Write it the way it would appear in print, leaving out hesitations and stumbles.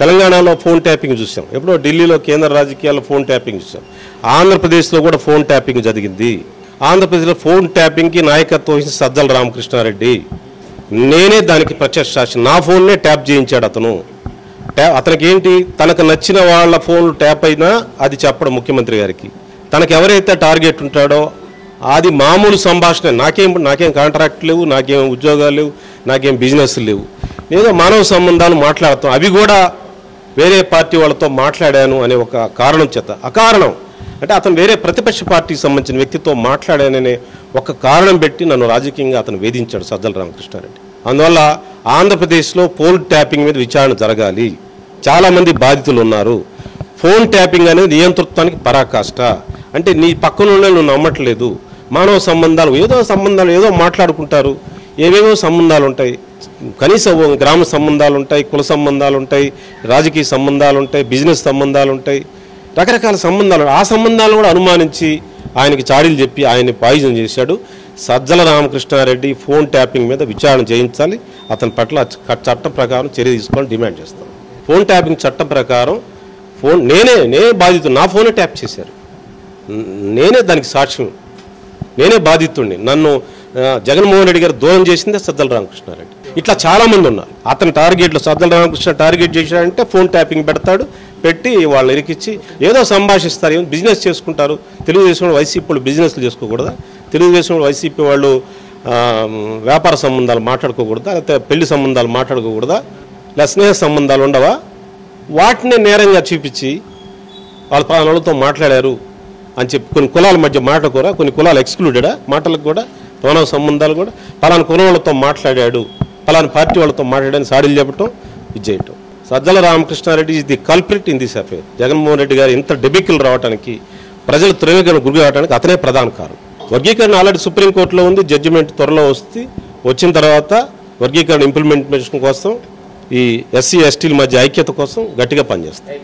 తెలంగాణలో phone tapping చూసాం, ఎప్పుడో ఢిల్లీలో కేంద్ర రాజకీయాల్లో ఫోన్ ట్యాపింగ్ చూసాం, ఆంధ్రప్రదేశ్లో కూడా ఫోన్ ట్యాపింగ్ జరిగింది. ఆంధ్రప్రదేశ్లో ఫోన్ ట్యాపింగ్కి నాయకత్వం వహించిన సజ్జల రామకృష్ణారెడ్డి. నేనే దానికి ప్రత్యక్ష సాక్షి. నా ఫోన్నే ట్యాప్ చేయించాడు అతను. అతనికి ఏంటి, తనకు నచ్చిన వాళ్ళ ఫోన్లు ట్యాప్ అయినా అది చెప్పడం ముఖ్యమంత్రి గారికి. తనకు ఎవరైతే టార్గెట్ ఉంటాడో అది మామూలు సంభాషణ. నాకేం కాంట్రాక్ట్ లేవు, నాకేం ఉద్యోగాలు లేవు, నాకేం బిజినెస్ లేవు, ఏదో మానవ సంబంధాలు మాట్లాడతాం. అవి కూడా వేరే పార్టీ వాళ్ళతో మాట్లాడాను అనే ఒక కారణం చేత, అకారణం అంటే అతను వేరే ప్రతిపక్ష పార్టీకి సంబంధించిన వ్యక్తితో మాట్లాడాననే ఒక కారణం పెట్టి నన్ను రాజకీయంగా అతను వేధించాడు సజ్జల రామకృష్ణారెడ్డి. అందువల్ల ఆంధ్రప్రదేశ్లో ఫోన్ ట్యాపింగ్ మీద విచారణ జరగాలి. చాలామంది బాధితులు ఉన్నారు. ఫోన్ ట్యాపింగ్ అనేది నియంతృత్వానికి పరాకాష్ట. అంటే నీ పక్కన నువ్వు నమ్మట్లేదు. మానవ సంబంధాలు ఏదో మాట్లాడుకుంటారు, ఏవేవో సంబంధాలు ఉంటాయి. కనీసం గ్రామ సంబంధాలు ఉంటాయి, కుల సంబంధాలు ఉంటాయి, రాజకీయ సంబంధాలు ఉంటాయి, బిజినెస్ సంబంధాలు ఉంటాయి, రకరకాల సంబంధాలు. ఆ సంబంధాలను కూడా అనుమానించి ఆయనకి చాడీలు చెప్పి ఆయన్ని పాయిజన్ చేశాడు. సజ్జల రామకృష్ణారెడ్డి ఫోన్ ట్యాపింగ్ మీద విచారణ చేయించాలి. అతని పట్ల చట్టం ప్రకారం చర్య తీసుకోవాలని డిమాండ్ చేస్తాను. ఫోన్ ట్యాపింగ్ చట్టం ప్రకారం నేనే బాధితుడు. నా ఫోనే ట్యాప్ చేశారు, నేనే దానికి సాక్ష్యం, నేనే బాధితుడిని. నన్ను జగన్మోహన్ రెడ్డి గారు దూరం చేసిందే సజ్జల రామకృష్ణారెడ్డి. ఇట్లా చాలామంది ఉన్నారు. అతని టార్గెట్లో సజ్జల రామకృష్ణ టార్గెట్ చేశాడంటే ఫోన్ ట్యాపింగ్ పెడతాడు, పెట్టి వాళ్ళు ఇరికిచ్చి ఏదో సంభాషిస్తారు, ఏదో బిజినెస్ చేసుకుంటారు. తెలుగుదేశం వాళ్ళు వైసీపీ వాళ్ళు బిజినెస్లు చేసుకోకూడదా? తెలుగుదేశం వాళ్ళు వైసీపీ వాళ్ళు వ్యాపార సంబంధాలు మాట్లాడుకోకూడదా? లేకపోతే పెళ్లి సంబంధాలు మాట్లాడుకోకూడదా? లేదా స్నేహ సంబంధాలు ఉండవా? వాటిని నేరంగా చూపించి వాళ్ళ వాళ్ళతో మాట్లాడారు అని చెప్పి కొన్ని కులాల మధ్య మాట్లాడుకోరా, కొన్ని కులాలు ఎక్స్క్లూడెడా మాటలకు కూడా, మానవ సంబంధాలు కూడా. పలానా కులం వాళ్ళతో మాట్లాడాడు, పలానా పార్టీ వాళ్ళతో మాట్లాడని సాడీలు చెప్పటం, ఇది చేయటం. Sajjala Ramakrishna Reddy is the culprit in this affair. Jaganmohan Reddy గారు ఇంత డెబికల్ రావడానికి, ప్రజలు త్రివేకరణ గురి కావడానికి అతనే ప్రధాన కారణం. వర్గీకరణ ఆల్రెడీ సుప్రీంకోర్టులో ఉంది, జడ్జిమెంట్ త్వరలో వచ్చిన తర్వాత వర్గీకరణ ఇంప్లిమెంటేషన్ కోసం ఈ ఎస్సీ ఎస్టీల మధ్య ఐక్యత కోసం గట్టిగా పనిచేస్తాం.